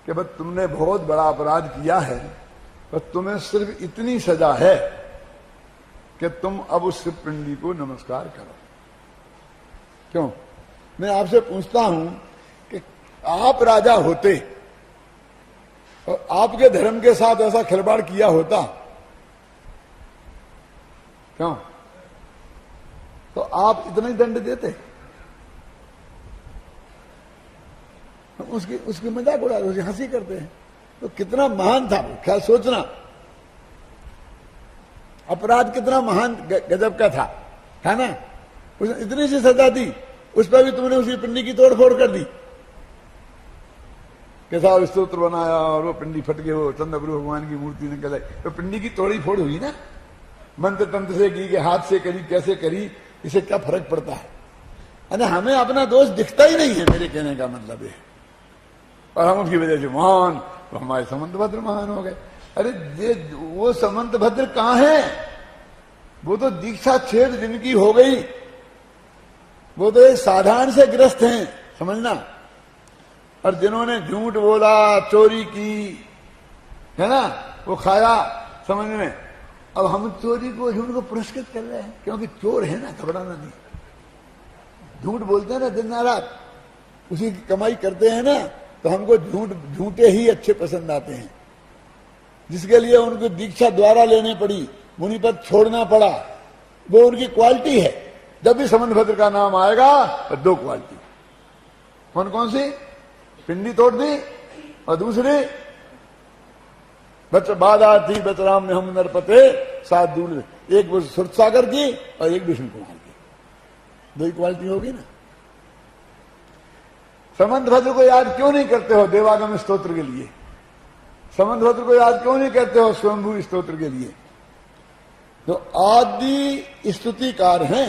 कि बस तुमने बहुत बड़ा अपराध किया है, बस तुम्हें सिर्फ इतनी सजा है कि तुम अब उस पिंडी को नमस्कार करो। क्यों? मैं आपसे पूछता हूं कि आप राजा होते और आपके धर्म के साथ ऐसा खिलवाड़ किया होता, क्यों? तो आप इतना ही दंड देते? उसकी मजाक उड़ा, उसकी हंसी करते हैं। तो कितना महान था वो, क्या सोचना, अपराध कितना महान गजब का था, है ना? उसने इतनी सी सजा दी, उस पर भी तुमने उसी पिंडी की तोड़फोड़ कर दी। कैसा स्तोत्र बनाया और वो पिंडी फट गई, वो चंद्रप्रभु भगवान की मूर्ति निकल आई। तो पिंडी की तोड़ी फोड़ हुई ना, मंत्र तंत्र से की, हाथ से करी, कैसे करी, इसे क्या फर्क पड़ता है? अरे हमें अपना दोष दिखता ही नहीं है, मेरे कहने का मतलब है। और हम उसकी वजह से महान, तो हमारे समंत भद्र महान हो गए। अरे ये वो समंत भद्र कहां है? वो तो दीक्षा छेद जिनकी हो गई, वो तो एक साधारण से ग्रस्त हैं, समझना। और जिन्होंने झूठ बोला, चोरी की, है ना, वो खाया, समझ में। अब हम चोरी को, झूठ को पुरस्कृत कर रहे हैं, क्योंकि चोर है ना, घबराना नहीं। झूठ बोलते हैं ना दिन रात, उसी की कमाई करते हैं ना, तो हमको झूठे ही अच्छे पसंद आते हैं। जिसके लिए उनको दीक्षा द्वारा लेनी पड़ी, मुनि पद छोड़ना पड़ा, वो उनकी क्वालिटी है। जब भी समंत भद्र का नाम आएगा तो दो क्वालिटी, कौन कौन सी? पिंडी तोड़ दी और दूसरी बाधा थी बचराम में हम नरपते साथ दूर। एक वो सुरसागर की और एक विष्णु कुमार की, दो ही क्वालिटी होगी ना। समंत भद्र को याद क्यों नहीं करते हो देवागम स्तोत्र के लिए? समंतभद्र को याद क्यों नहीं करते हो स्वयंभू स्तोत्र के लिए? तो आदि स्तुतिकार हैं।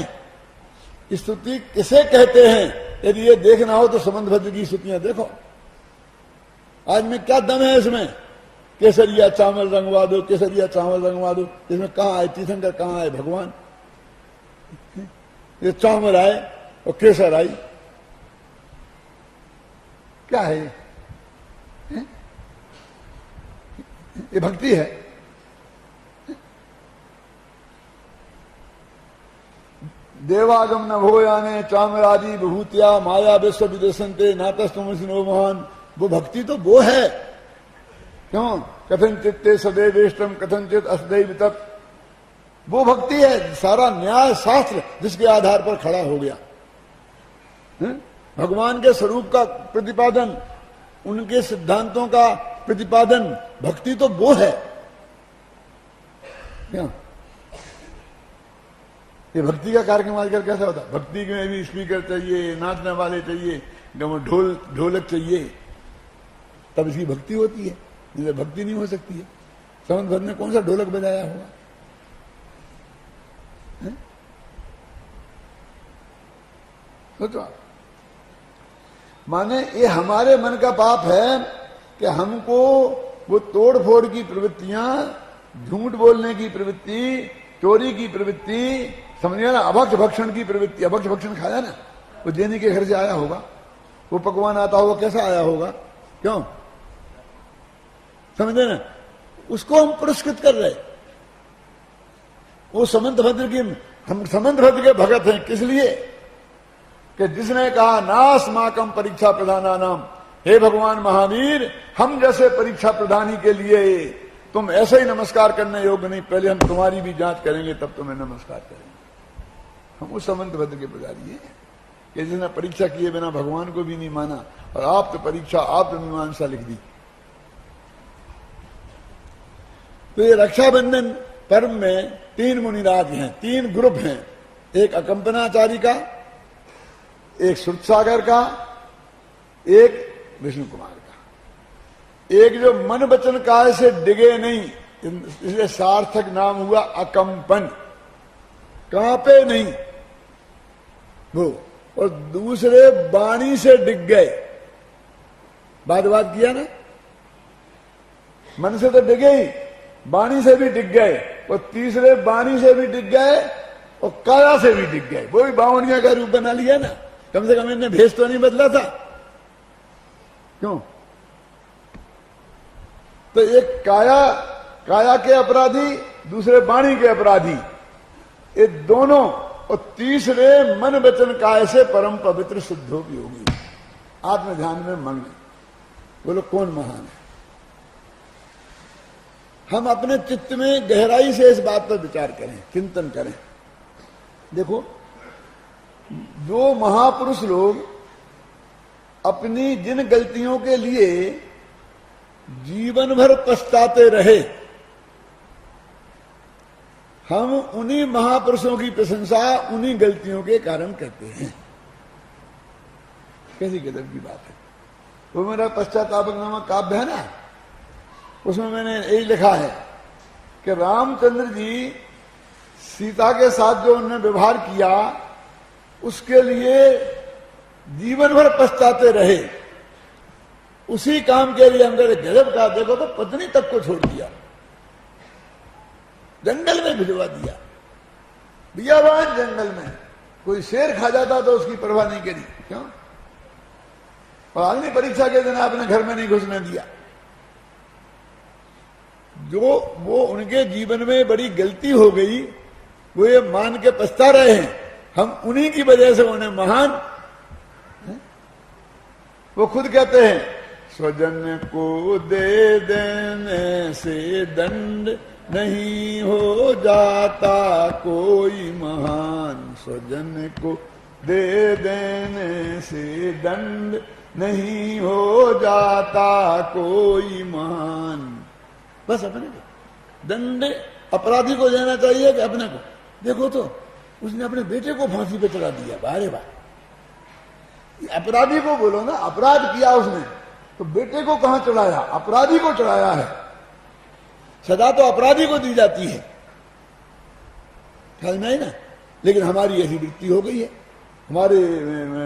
स्तुति किसे कहते हैं? यदि ये देखना हो तो समंतभद्र की स्तुतियां देखो। आज में क्या दम है इसमें? केसरिया चावल रंगवा दो, केसरिया चावल रंगवा दो। इसमें कहां आए तीर्थंकर, कहां आए भगवान? ये चावल आए और केसर आई, क्या है ये भक्ति है? देवागम न भोयाने चामरादि विभूतिया माया विश्व विदेशंते नातस्तुमसिनो महान। वो भक्ति तो वो है। क्यों? कथन चित्ते सदैवेष्टम कथनचित असदैव तत्। वो भक्ति है। सारा न्याय शास्त्र जिसके आधार पर खड़ा हो गया। भगवान के स्वरूप का प्रतिपादन, उनके सिद्धांतों का प्रतिपादन, भक्ति तो वो है। क्या ये भक्ति का कार्यक्रम आजकल कैसा होता है? भक्ति में भी स्पीकर चाहिए, नाचने वाले चाहिए, ढोलक चाहिए, तब इसकी भक्ति होती है। नहीं भक्ति नहीं हो सकती है। समंतभद्र ने कौन सा ढोलक बजाया होगा? सोचो। माने ये हमारे मन का पाप है कि हमको वो तोड़ फोड़ की प्रवृत्तियां, झूठ बोलने की प्रवृत्ति, चोरी की प्रवृत्ति, समझिए ना, अभक्ष भक्षण की प्रवृत्ति। अभक्ष भक्षण खाया ना, वो देने के घर से आया होगा, वो पकवान आता होगा, कैसा आया होगा? क्यों? समझे ना, उसको हम पुरस्कृत कर रहे। वो समंतभद्र की, हम समंतभद्र के भगत हैं। किस लिए? कि जिसने कहा नास्माकम परीक्षा प्रधाना नाम, हे भगवान महावीर, हम जैसे परीक्षा प्रधानी के लिए तुम ऐसे ही नमस्कार करने योग्य नहीं, पहले हम तुम्हारी भी जांच करेंगे तब तुम्हें नमस्कार करेंगे। हम उस समंतभद्र के पुजारी हैं कि जिसने परीक्षा किए बिना भगवान को भी नहीं माना, और आप तो परीक्षा, आप तो मीमांसा लिख दी। तो ये रक्षाबंधन पर्व में 3 मुनिराज हैं, 3 ग्रुप हैं। एक अकंपनाचारी का, एक सुरसागर का, एक विष्णु कुमार का। एक जो मन वचन काय से डिगे नहीं, इसलिए सार्थक नाम हुआ अकंपन, कांपे नहीं वो। और दूसरे वाणी से डिग गए। बात किया ना, मन से तो डिगे ही, वाणी से भी डिग गए, और तीसरे वाणी से भी डिग गए और काया से भी डिग गए। वो भी बावनिया का रूप बना लिया ना, कम से कम इन्हें भेष तो नहीं बदला था। क्यों? तो एक काया के अपराधी, दूसरे वाणी के अपराधी, ये दोनों, और तीसरे मन वचन काय से परम पवित्र शुद्ध होगी। आत्म ध्यान में मन में बोलो कौन महान है? हम अपने चित्त में गहराई से इस बात पर विचार करें, चिंतन करें। देखो, जो महापुरुष लोग अपनी जिन गलतियों के लिए जीवन भर पछताते रहे, हम उन्हीं महापुरुषों की प्रशंसा उन्हीं गलतियों के कारण करते हैं। कैसी गजब की बात है। वो मेरा पश्चातापक नामक काव्य है ना, उसमें मैंने यही लिखा है कि रामचंद्र जी सीता के साथ जो उन्होंने व्यवहार किया, उसके लिए जीवन भर पछताते रहे। उसी काम के लिए हमने गजब का, देखो तो पत्नी तक को छोड़ दिया, जंगल में भिजवा दिया, बियाबान जंगल में। कोई शेर खा जाता तो उसकी परवाह नहीं करी। क्यों? और अग्नि परीक्षा के दिन आपने घर में नहीं घुसने दिया। जो वो उनके जीवन में बड़ी गलती हो गई, वो ये मान के पछता रहे हैं, हम उन्हीं की वजह से उन्हें महान। वो खुद कहते हैं, स्वजन को दे देने से दंड नहीं हो जाता कोई महान। स्वजन को दे देने से दंड नहीं हो जाता कोई महान। बस अपने को दंड अपराधी को देना चाहिए कि अपने को? देखो तो उसने अपने बेटे को फांसी पे चढ़ा दिया। बारे बार अपराधी को बोलो ना, अपराध किया उसने तो बेटे को कहां चढ़ाया? अपराधी को चढ़ाया है। सजा तो अपराधी को दी जाती है, ख्याल में है ना। लेकिन हमारी ऐसी वृत्ति हो गई है, हमारे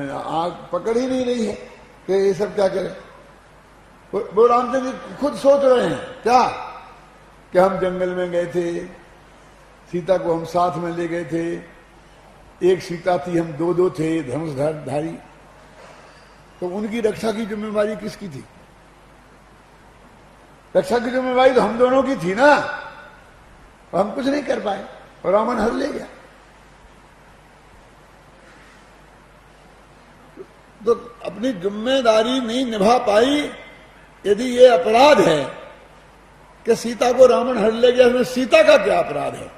आंख पकड़ ही नहीं रही है कि ये सब क्या करें। वो रामचंद्र जी खुद सोच रहे हैं क्या कि हम जंगल में गए थे, सीता को हम साथ में ले गए थे, एक सीता थी, हम दो दो थे धनुषधारी, तो उनकी रक्षा की जिम्मेवारी किसकी थी? रक्षा की जिम्मेवारी तो हम दोनों की थी ना, और हम कुछ नहीं कर पाए और रावण हर ले गया। तो अपनी जिम्मेदारी नहीं निभा पाई। यदि ये अपराध है कि सीता को रावण हर ले गया, उसमें सीता का क्या अपराध है?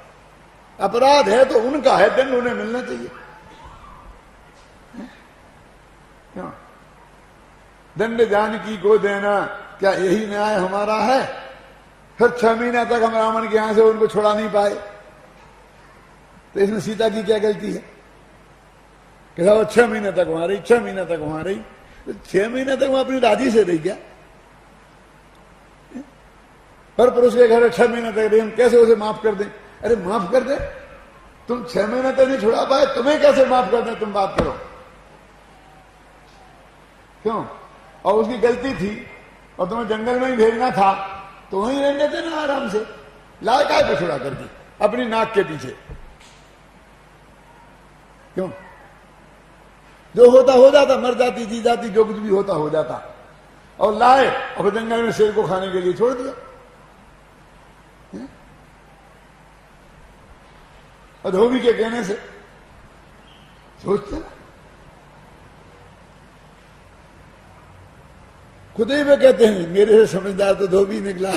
अपराध है तो उनका है, दंड उन्हें मिलना चाहिए। क्यों? दंड जानकी को देना, क्या यही न्याय हमारा है? फिर 6 महीने तक हम रावण के यहां से उनको छुड़ा नहीं पाए, तो इसमें सीता की क्या गलती है? कि वो 6 महीने तक वहां रही, 6 महीने तक वहां रही, तो 6 महीने तक वहां अपनी दादी से रही क्या? पर पुरुष के घर 6 महीने तक रही, हम कैसे उसे माफ कर दें? अरे माफ कर दे, तुम 6 महीने तक नहीं छुड़ा पाए, तुम्हें कैसे माफ कर दें? तुम बात करो। क्यों? और उसकी गलती थी और तुम्हें जंगल में ही भेजना था, तो वहीं रहने देते ना आराम से। लाल काय पे छुड़ा कर दी अपनी नाक के पीछे? क्यों? जो होता हो जाता, मर जाती, जी जाती, जो कुछ भी होता हो जाता, और लाए और जंगल में शेर को खाने के लिए छोड़ दिया। और धोबी के कहने से सोचते ना, खुद ही वे कहते हैं मेरे से समझदार तो धोबी निकला।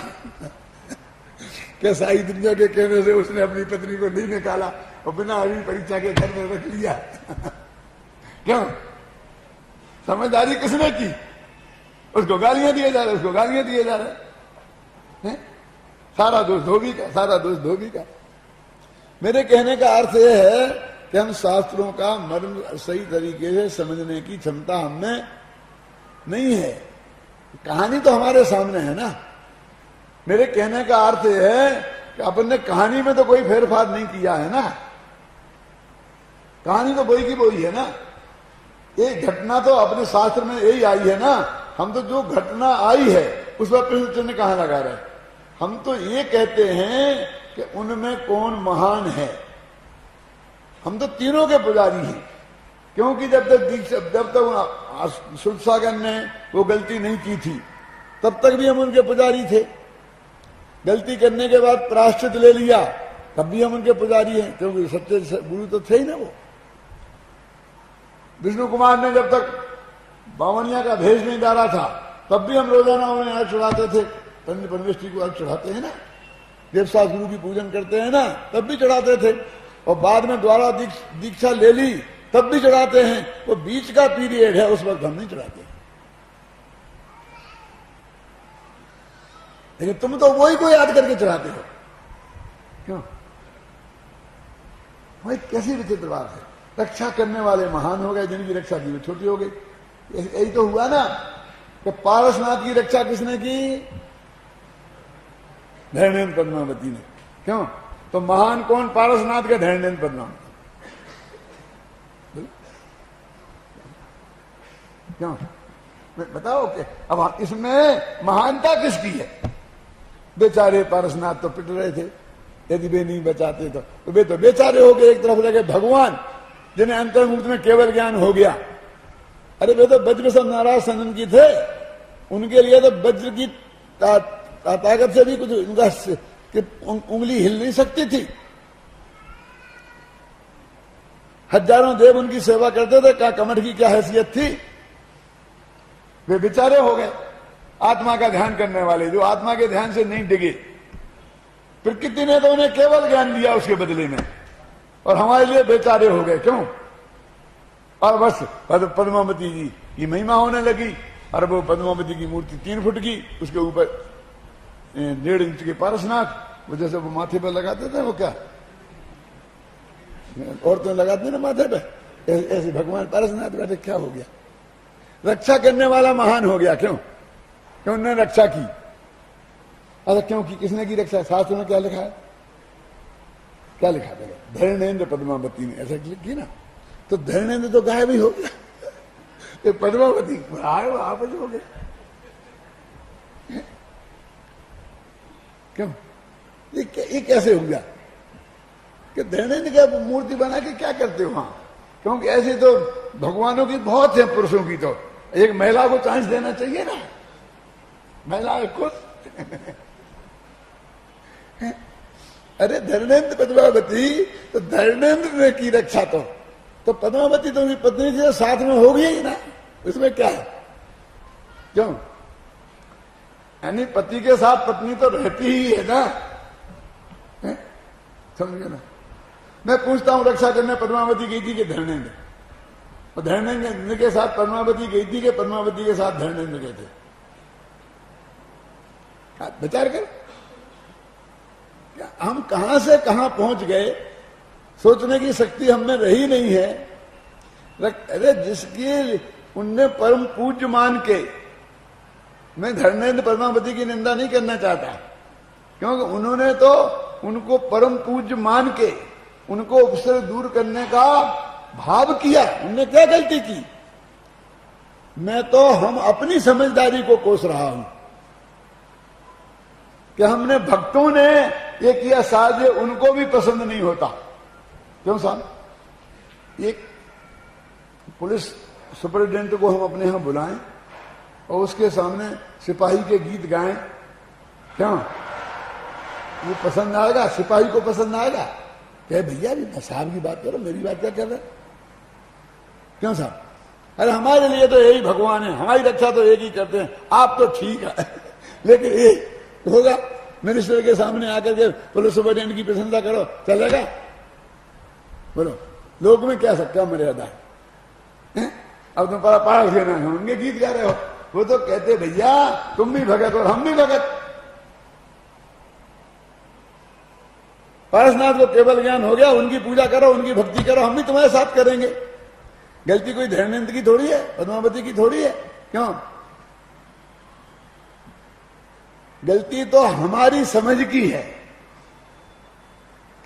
क्या साई दुनिया के कहने से उसने अपनी पत्नी को नहीं निकाला और बिना अभी परीक्षा के घर में रख लिया। क्यों? समझदारी किसने की? उसको गालियां दिए जा रहे, उसको गालियां दिए जा रहे हैं। सारा दोष धोबी का, सारा दोष धोबी का। मेरे कहने का अर्थ यह है कि हम शास्त्रों का मर्म सही तरीके से समझने की क्षमता हमें नहीं है। कहानी तो हमारे सामने है ना। मेरे कहने का अर्थ यह है कि अपन ने कहानी में तो कोई फेरफार नहीं किया है ना, कहानी तो वही की वही है ना। एक घटना तो अपने शास्त्र में यही आई है ना। हम तो जो घटना आई है उस पर प्रश्न चिन्ह कहां लगा रहे? हम तो ये कहते हैं कि उनमें कौन महान है। हम तो तीनों के पुजारी हैं, क्योंकि जब तक सुरसागर ने वो गलती नहीं की थी तब तक भी हम उनके पुजारी थे। गलती करने के बाद प्रायश्चित ले लिया तब भी हम उनके पुजारी हैं, क्योंकि सच्चे गुरु तो थे ही ना वो। विष्णु कुमार ने जब तक बावनिया का भेष नहीं डाला था तब भी हम रोजाना उन्हें अर्घ चढ़ाते थे। परमेष्ठी को अर्घ चढ़ाते हैं ना, देवसास गुरु की पूजन करते हैं ना, तब भी चढ़ाते थे। और बाद में द्वारा दीक्षा ले ली तब भी चढ़ाते हैं। वो बीच का पीरियड है, उस वक्त हम नहीं चढ़ाते। लेकिन तुम तो वही को याद करके चढ़ाते हो। क्यों? वही कैसी विचित्र बात है। रक्षा करने वाले महान हो गए, जिनकी रक्षा की वो छोटी हो गई। यही तो हुआ ना कि पारसनाथ की रक्षा किसने की? धैर्येन्द्र पद्मावती ने। क्यों? तो महान कौन? पारसनाथ के धैर्येन्द्र पद्मावती। क्यों? बताओ कि अब इसमें महानता किसकी है? बेचारे पारसनाथ तो पिट रहे थे, यदि वे नहीं बचाते तो वे तो बेचारे हो गए। एक तरफ लगे भगवान जिन्हें अंतर्मुक्त में केवल ज्ञान हो गया। अरे वे तो वज्र से नाराज सनन की थे, उनके लिए तो वज्र की ताकत से भी कुछ उनका उंगली हिल नहीं सकती थी। हजारों देव उनकी सेवा करते थे, क्या कमठ की क्या हैसियत थी? वे बेचारे हो गए आत्मा का ध्यान करने वाले, जो आत्मा के ध्यान से नहीं डिगे। प्रकृति ने तो उन्हें केवल ज्ञान दिया उसके बदले में, और हमारे लिए बेचारे हो गए। क्यों? और बस पद्मावती जी की महिमा होने लगी। और वो पद्मावती की मूर्ति 3 फुट की, उसके ऊपर 1.5 इंच के पारसनाथ, वो जैसे वो माथे पर लगाते थे, वो क्या औरतें लगाते ना माथे पे, ऐसे भगवान पारसनाथ बैठे। क्या हो गया? रक्षा करने वाला महान हो गया। क्यों? कि उन्होंने रक्षा की। अरे क्यों की? किसने की रक्षा? शास्त्र में क्या लिखा है? क्या लिखा है? धरणेन्द्र पद्मावती ने ऐसा की ना, तो धरणेन्द्र तो गायब ही हो गया, ये पद्मावती आए वो आप हो गए। क्यों? ये कैसे हो गया कि धरणेन्द्र क्या मूर्ति बना के क्या करते हो वहां? क्योंकि ऐसे तो भगवानों की बहुत है, पुरुषों की तो एक महिला को चांस देना चाहिए ना, महिला खुद अरे धरणेन्द्र पद्मावती, तो धरणेन्द्र ने की रक्षा, तो पद्मावती तो उनकी पत्नी से साथ में हो गई ही ना, उसमें क्या है? क्यों? यानी पति के साथ पत्नी तो रहती ही है ना, समझे ना? मैं पूछता हूं रक्षा करने पद्मावती गई थी कि धरणेन्द्र? और धरणेन्द्र के साथ पद्मावती गई थी कि पद्मावती के साथ धरणेन्द्र गए थे? विचार कर, हम कहां से कहां पहुंच गए, सोचने की शक्ति हमें रही नहीं है। अरे जिसकी उनने परम पूज्य मान के, मैं धरणेन्द्र पद्मावती की निंदा नहीं करना चाहता, क्योंकि उन्होंने तो उनको परम पूज्य मान के उनको उपसर दूर करने का भाव किया। उनने क्या गलती की? मैं तो हम अपनी समझदारी को कोस रहा हूं कि हमने भक्तों ने ये किया, शायद उनको भी पसंद नहीं होता। क्यों साहब? एक पुलिस सुपरिटेंडेंट को हम अपने यहां बुलाएं और उसके सामने सिपाही के गीत गाएं, क्यों? वो पसंद आएगा? सिपाही को पसंद आएगा? कहे भैया भी साहब की बात करो, मेरी बात क्या कर रहे? क्यों साहब? अरे हमारे लिए तो यही भगवान है, हमारी रक्षा तो एक ही करते हैं, आप तो ठीक है लेकिन ये होगा मिनिस्टर के सामने आकर के पुलिस सुपरिटेंडेंट की प्रशंसा करो, चलेगा? बोलो, लोग में क्या मर्यादा है? अब तुम पास देना है, उनके गीत गा रहे हो। वो तो कहते भैया तुम भी भगत और हम भी भगत। पारसनाथ को केवल ज्ञान हो गया, उनकी पूजा करो, उनकी भक्ति करो, हम भी तुम्हारे साथ करेंगे। गलती कोई धरणेन्द्र की थोड़ी है, पद्मावती की थोड़ी है। क्यों? गलती तो हमारी समझ की है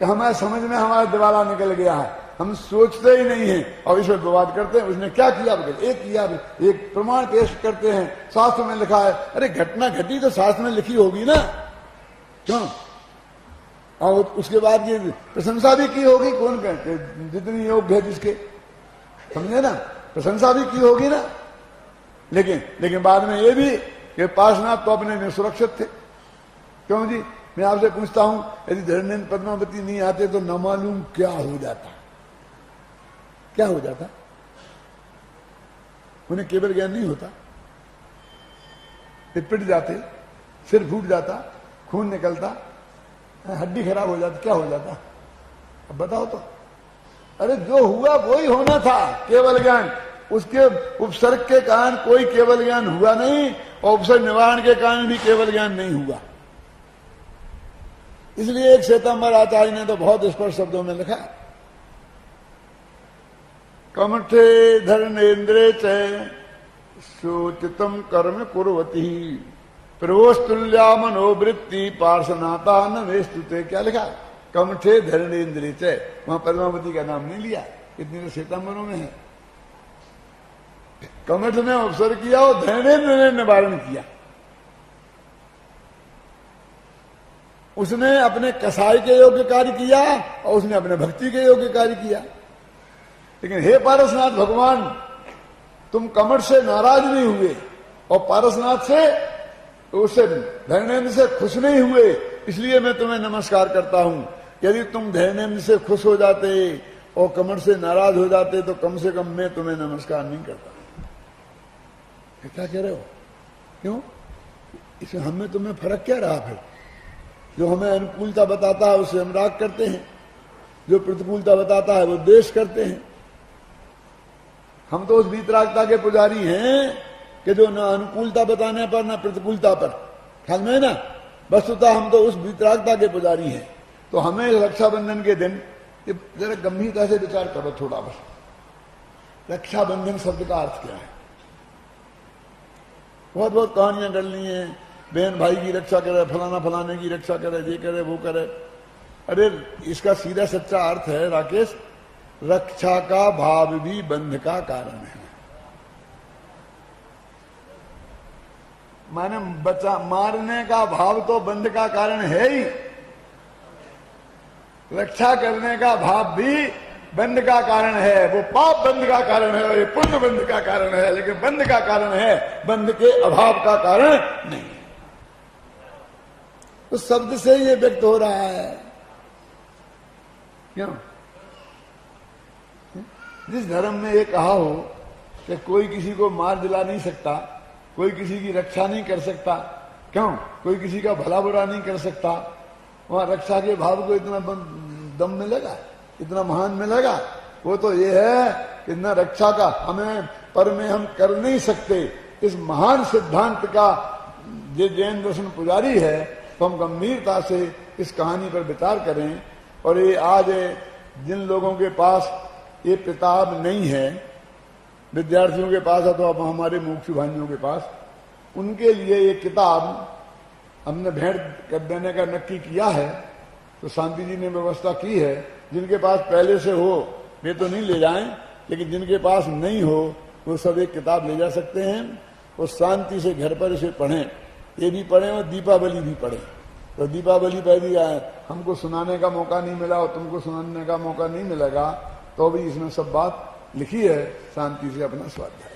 कि हमारे समझ में हमारा दिवाला निकल गया है, हम सोचते ही नहीं है और इस पर विवाद करते हैं। उसने क्या किया? एक किया, एक प्रमाण पेश करते हैं, शास्त्र में लिखा है। अरे घटना घटी तो शास्त्र में लिखी होगी ना, क्यों? और उसके बाद ये प्रशंसा भी की होगी, कौन कहते जितनी योग्य है जिसके, समझे ना, प्रशंसा भी की होगी ना। लेकिन बाद में ये भी कि पार्श्वनाथ तो अपने में सुरक्षित थे। क्यों जी? मैं आपसे पूछता हूं, यदि धरणेन्द्र पद्मावती नहीं आते तो न मालूम क्या हो जाता, क्या हो जाता? उन्हें केवल ज्ञान नहीं होता, पिट जाते, सिर फूट जाता, खून निकलता, हड्डी खराब हो जाती, क्या हो जाता? अब बताओ तो। अरे जो हुआ वही होना था, केवल ज्ञान। उसके उपसर्ग के कारण कोई केवल ज्ञान हुआ नहीं और उपसर्ग निवारण के कारण भी केवल ज्ञान नहीं हुआ। इसलिए एक श्वेतांबर आचार्य ने तो बहुत स्पष्ट शब्दों में लिखा, कमठे धरणेन्द्रे च सूचितम कर्म कुर्वती प्रवोस्तुल्या मनोवृत्ति पार्श्वनाथा न वेस्तुते। क्या लिखा? कमठे धरणेन्द्रे च, वहां पद्मावती का नाम नहीं लिया, इतनी तो श्वेतांबरों में है। कमठ ने अवसर किया और धरणेन्द्र ने निवारण किया। उसने अपने कसाई के योग्य कार्य किया और उसने अपने भक्ति के योग्य कार्य किया। लेकिन हे पारसनाथ भगवान, तुम कमठ से नाराज नहीं हुए और पारसनाथ से, उससे धरणेन्द्र से खुश नहीं हुए, इसलिए मैं तुम्हें नमस्कार करता हूं। यदि तुम धरणेन्द्र से खुश हो जाते और कमठ से नाराज हो जाते तो कम से कम मैं तुम्हें नमस्कार नहीं करता। क्या कह रहे हो? क्यों? इसमें हमें तुम्हें फर्क क्या रहा? फिर जो हमें अनुकूलता बताता है उसे हम राग करते हैं, जो प्रतिकूलता बताता है वो द्वेष करते हैं। हम तो उस वीतरागता के पुजारी हैं कि जो न अनुकूलता बताने पर न प्रतिकूलता पर, ख्याल में ना, वस्तुतः हम तो उस वीतरागता के पुजारी हैं। तो हमें रक्षाबंधन के दिन जरा गंभीरता से विचार करो थोड़ा बस। रक्षाबंधन शब्द का अर्थ क्या है? बहुत बहुत कहानियां कर ली हैं, बहन भाई की रक्षा करे, फलाना फलाने की रक्षा करे, ये करे वो करे। अरे इसका सीधा सच्चा अर्थ है राकेश, रक्षा का भाव भी बंध का कारण है। माने बचा मारने का भाव तो बंध का कारण है ही, रक्षा करने का भाव भी बंध का कारण है। वो पाप बंध का कारण है और ये पुण्य बंध का कारण है, लेकिन बंध का कारण है, बंध के अभाव का कारण नहीं। तो शब्द से ये व्यक्त हो रहा है। क्यों? जिस धर्म में ये कहा हो कि कोई किसी को मार दिला नहीं सकता, कोई किसी की रक्षा नहीं कर सकता, क्यों? कोई किसी का भला बुरा नहीं कर सकता, वहां रक्षा के भाव को इतना दम मिलेगा, इतना महान मिलेगा? वो तो ये है कि न रक्षा का हमें पर में हम कर नहीं सकते, इस महान सिद्धांत का जो जैन दर्शन पुजारी है, तो हम गंभीरता से इस कहानी पर विचार करें। और ये आज जिन लोगों के पास ये किताब नहीं है, विद्यार्थियों के पास अथवा तो हमारे मुख्य भाइयों के पास, उनके लिए ये किताब हमने भेंट कर देने का नक्की किया है। तो शांति जी ने व्यवस्था की है, जिनके पास पहले से हो वे तो नहीं ले जाएं, लेकिन जिनके पास नहीं हो वो सब एक किताब ले जा सकते हैं और शांति से घर पर इसे पढ़ें। ये भी पढ़ें और दीपावली भी पढ़ें। तो दीपावली पर भी हमको सुनाने का मौका नहीं मिला और तुमको सुनाने का मौका नहीं मिलेगा, तो भी इसमें सब बात लिखी है। शांति से अपना स्वाध्याय